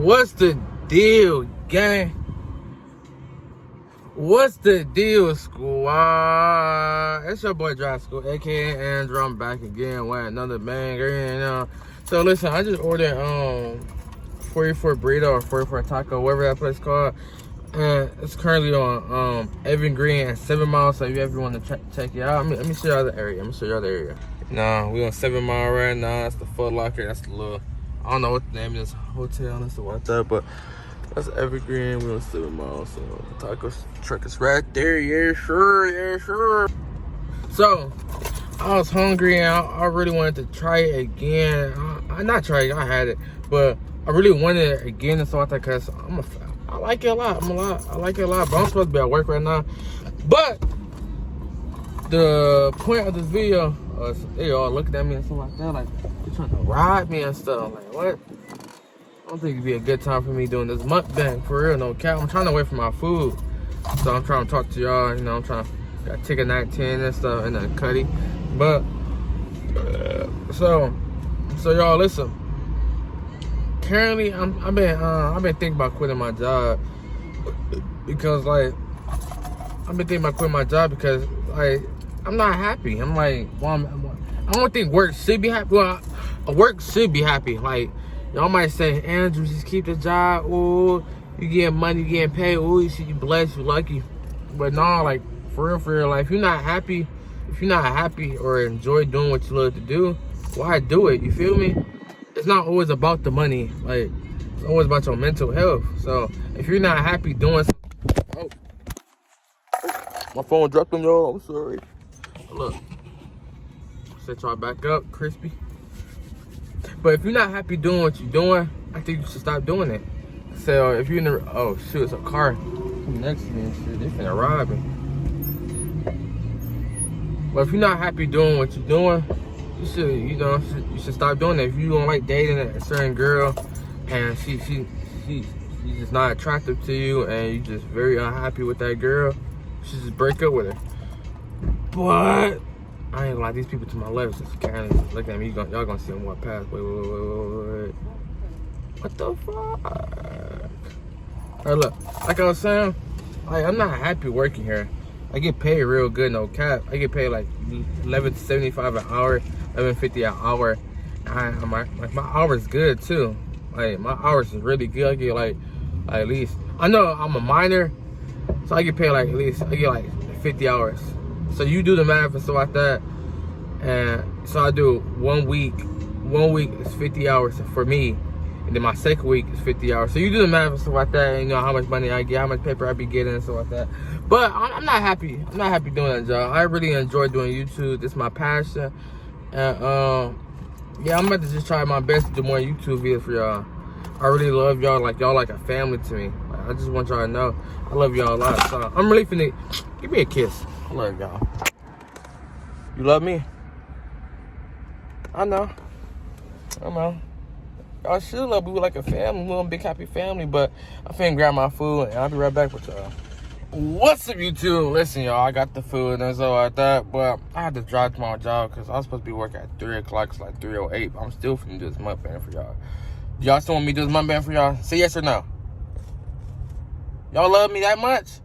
What's the deal, gang? What's the deal, squad? It's your boy Drasticull, aka Andrew. I'm back again with another banger. So listen, I just ordered 44 burrito or 44 taco, whatever that place called. And it's currently on Evergreen and 7 Mile. So if you ever want to check it out, let me show y'all the area. Nah, we on 7 Mile right now. That's the Foot Locker. That's the little, I don't know what the name of this hotel and stuff like that, but that's Evergreen. We on 7 Mile. So the taco truck is right there. Yeah, sure. So I was hungry and I really wanted to try it again. Not try it, I had it, but I really wanted it again and stuff like that because I like it a lot. I like it a lot, but I'm supposed to be at work right now. But the point of this video, they all looking at me and stuff like that, like they're trying to ride me and stuff. Like, what? I don't think it'd be a good time for me doing this mukbang, for real, no cap. I'm trying to wait for my food, so I'm trying to talk to y'all. You know, I'm trying to got ticket 19 and stuff and then cutty. But so y'all listen. Currently, I've been thinking about quitting my job because like I'm not happy. I'm like, well, I don't think work should be happy. Well, work should be happy. Like, y'all might say, Andrew, just keep the job. Oh, you getting money, you getting paid. Oh, you blessed, you lucky. But no, like for real, like if you're not happy or enjoy doing what you love to do, why do it? You feel me? It's not always about the money. Like, it's always about your mental health. So if you're not happy doing something, my phone dropped on y'all. I'm sorry. Look, set y'all back up, crispy. But if you're not happy doing what you're doing, I think you should stop doing it. So if you're in the, oh shoot, it's a car next to me and shit. They finna rob me. But if you're not happy doing what you're doing, you should stop doing that. If you don't like dating a certain girl and she's just not attractive to you and you're just very unhappy with that girl, you should just break up with her. But I ain't like these people to my left just kind of looking at me. Y'all gonna see them walk past. Wait. What the fuck? Alright, look, like I was saying, like I'm not happy working here. I get paid real good, no cap. I get paid like $11.75 an hour, $11.50 an hour. And my hours good too. Like my hours is really good. I get like at least, I know I'm a minor, so I get paid like at least, I get like 50 hours. So you do the math and stuff like that. And so I do 1 week. 1 week is 50 hours for me. And then my second week is 50 hours. So you do the math and stuff like that, and you know how much money I get, how much paper I be getting and stuff like that. But I'm not happy. I'm not happy doing that job. I really enjoy doing YouTube. This is my passion. And yeah, I'm about to just try my best to do more YouTube videos for y'all. I really love y'all. Like y'all like a family to me. Like, I just want y'all to know I love y'all a lot. So I'm really finna give me a kiss. I love y'all. You love me? I know. Y'all should love me like a family, little big happy family. But I'm finna grab my food and I'll be right back with y'all. What's up, YouTube? Listen, y'all, I got the food and stuff like that, but I had to drive to my job because I was supposed to be working at 3 o'clock. It's like 3:08. But I'm still finna do this mukbang for y'all. Y'all still want me to do this mukbang for y'all? Say yes or no. Y'all love me that much?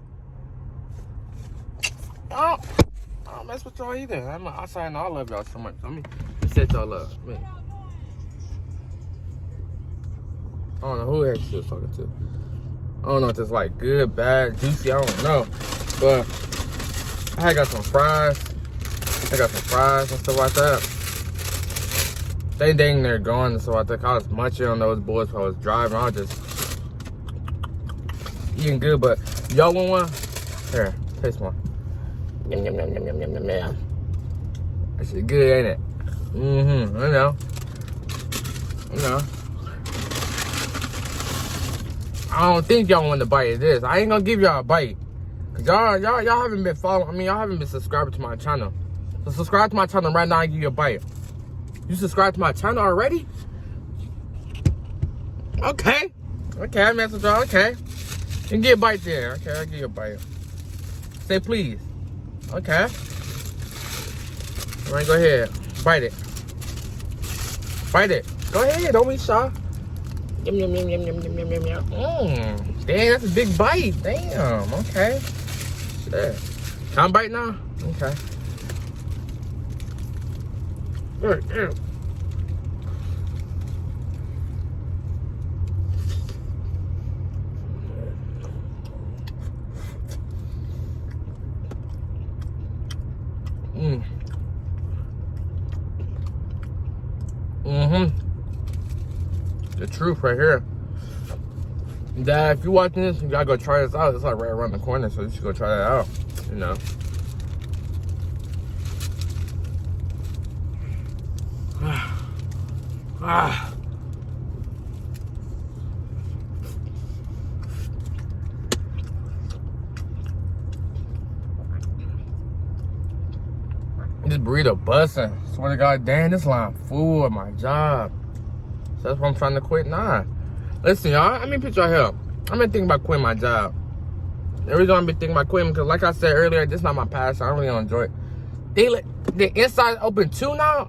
I don't mess with y'all either. I'm outside and I love y'all so much. Let me set y'all up. I don't know who actually was talking to. I don't know if it's like good, bad, juicy, I don't know. But I got some fries. And stuff like that. They dang near gone and stuff like that. I was munching on those boys while I was driving. I was just eating good, but y'all want one? Here, taste one. Yum. That shit good, ain't it? I know. I don't think y'all want to bite of this. I ain't gonna give y'all a bite. Cause y'all haven't been following, y'all haven't been subscribing to my channel. So subscribe to my channel right now and give you a bite. You subscribe to my channel already? Okay, I mess with y'all, okay. You can get a bite there, okay, I'll give you a bite. Say please. Okay. All right, go ahead. Bite it. Go ahead, don't be shy. Yum, yum, yum, yum, yum, yum, yum, yum, yum. Damn, that's a big bite. Damn, okay. Shit. Can I bite now? Okay. The truth right here. Dad, if you're watching this, you gotta go try this out. It's like right around the corner, so you should go try that out. You know. This burrito busting. Swear to God, damn, this line full at my job. So that's why I'm trying to quit now. Listen, y'all, I mean, picture right here. I've been thinking about quitting my job. The reason I've been thinking about quitting, because like I said earlier, this is not my passion. I don't really enjoy it. The inside open too now.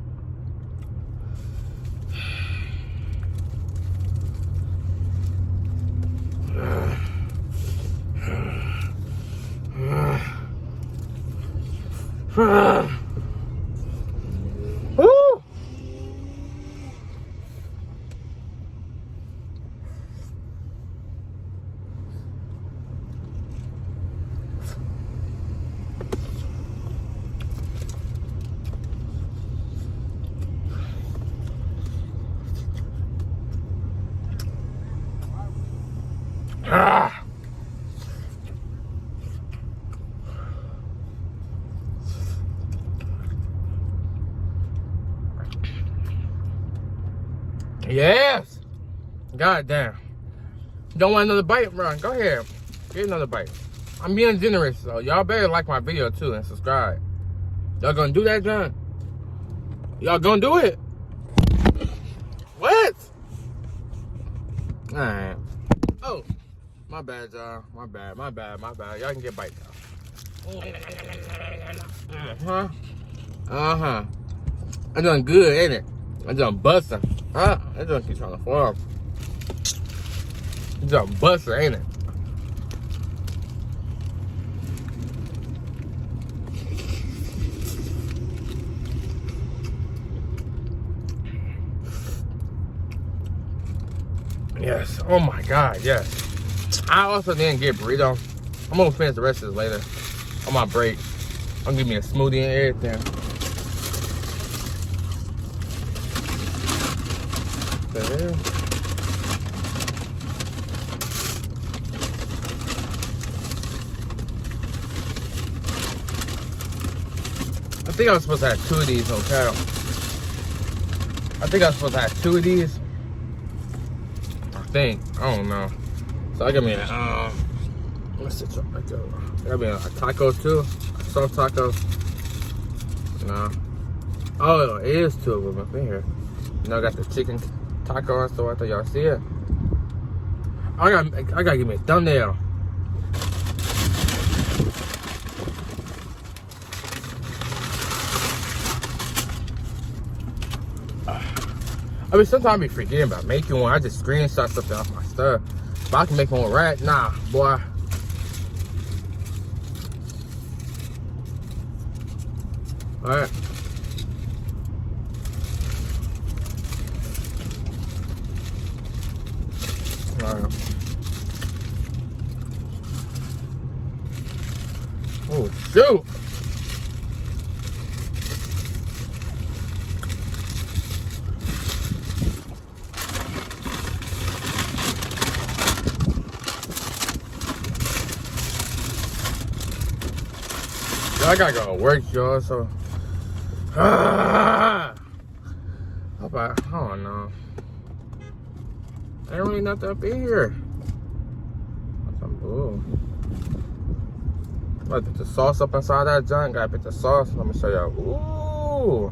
Woo! Yes. God damn. Don't want another bite, bro? Go ahead. Get another bite. I'm being generous, so y'all better like my video too and subscribe. Y'all gonna do that, John? Y'all gonna do it? What? Alright. Oh, my bad, y'all. My bad. Y'all can get bite, though. Uh-huh. I done good, ain't it? I done busting. Huh? That done keep trying to form. I done busting, ain't it? Yes. Oh my God, yes. I also didn't get burrito. I'm gonna finish the rest of this later. On my break. I'm gonna give me a smoothie and everything. I think I was supposed to have 2 of these, okay? I think I was supposed to have 2 of these. I don't know. So I got me a what's the taco? Got me a taco too, a soft taco. No. Oh, it is 2 of them up in here. You know, I got the chicken taco and stuff. I thought y'all see it. I gotta give me a thumbnail. I mean, sometimes I be forgetting about making one. I just screenshot something off my stuff. But I can make one right now, boy. Alright. Alright. Oh, shoot! I gotta go to work, y'all, so I don't know. Ain't really nothing up in here. Ooh. Gotta put the sauce up inside that junk. Gotta put the sauce. Let me show y'all. Ooh.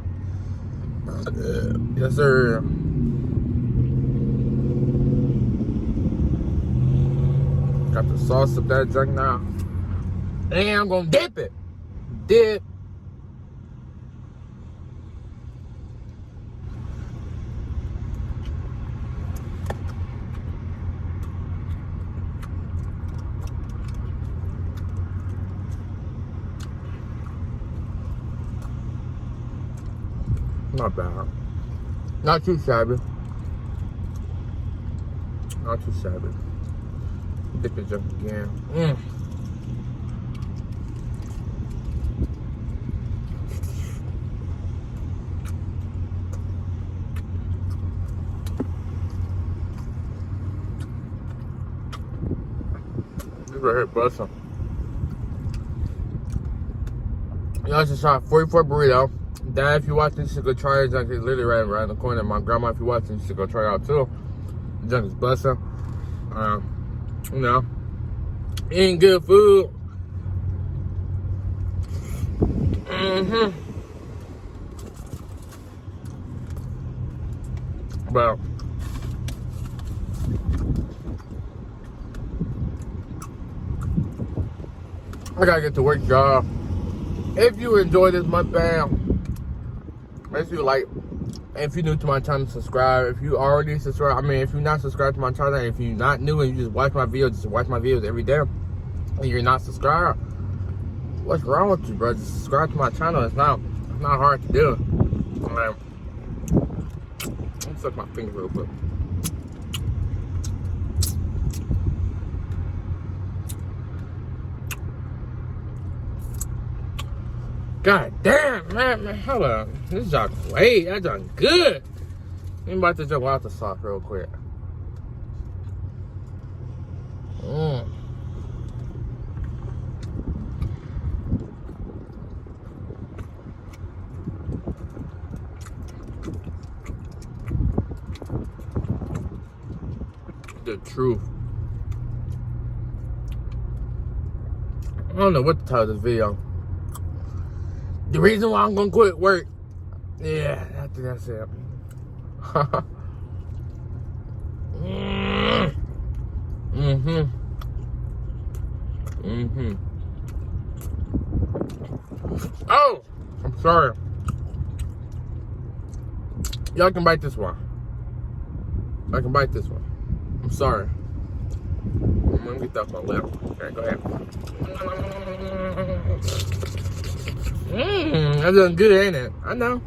Yes, sir. Got the sauce up that junk now. And I'm gonna dip it. Dip. Not bad. Not too shabby. Not too shabby. Dip it up again. This right here, bustin'. Y'all just shot 44 burrito. Dad, if you're watching, you should go try it. Junk is literally right around the corner. My grandma, if you're watching, you should go try it out too. Junk is bustin'. You know, eating good food. But I gotta get to work, y'all. If you enjoyed this mukbang, make sure you like. And if you're new to my channel, subscribe. If you already subscribed, I mean, if you're not subscribed to my channel, if you're not new and you just watch my videos, just watch my videos every day, and you're not subscribed, what's wrong with you, bro? Just subscribe to my channel. It's not hard to do. Let me suck my finger real quick. God damn, man, hold on. This junk great. That junk good. I'm about to jump out the sauce real quick. The truth. I don't know what to title this video. The reason why I'm gonna quit work. Yeah, I think that's it. Oh, I'm sorry. Y'all can bite this one. I can bite this one. I'm sorry. I'm gonna get that off my lip. Okay, go ahead. That's looking good, ain't it? I know.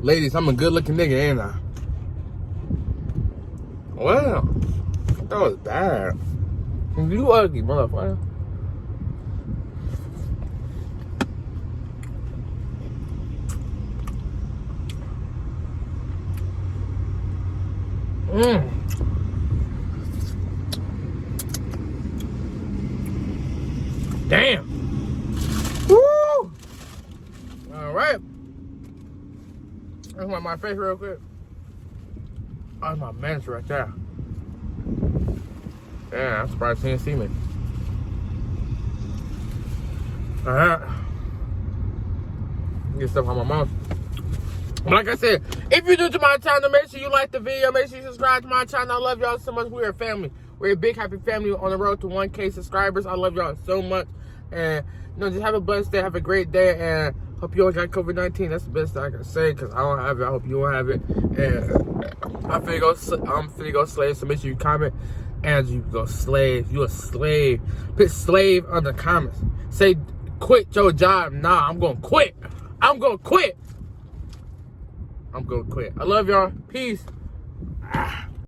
Ladies, I'm a good looking nigga, ain't I? Well, that was bad. You ugly, motherfucker. Damn. Woo! All right. Let's wipe my face real quick. Oh, that's my manager right there. Yeah, I'm surprised he didn't see me. All right. Get stuff on my mouth. Like I said, if you're new to my channel, make sure you like the video. Make sure you subscribe to my channel. I love y'all so much. We're a family. We're a big, happy family on the road to 1K subscribers. I love y'all so much. And, you know, just have a blessed day. Have a great day. And hope you all got COVID-19. That's the best I can say because I don't have it. I hope you don't have it. And I'm finna go slave. So make sure you comment. And you go slave. You a slave. Put slave on the comments. Say, quit your job. Nah, I'm going to quit. I'm going to quit. I'm gonna quit. I love y'all. Peace.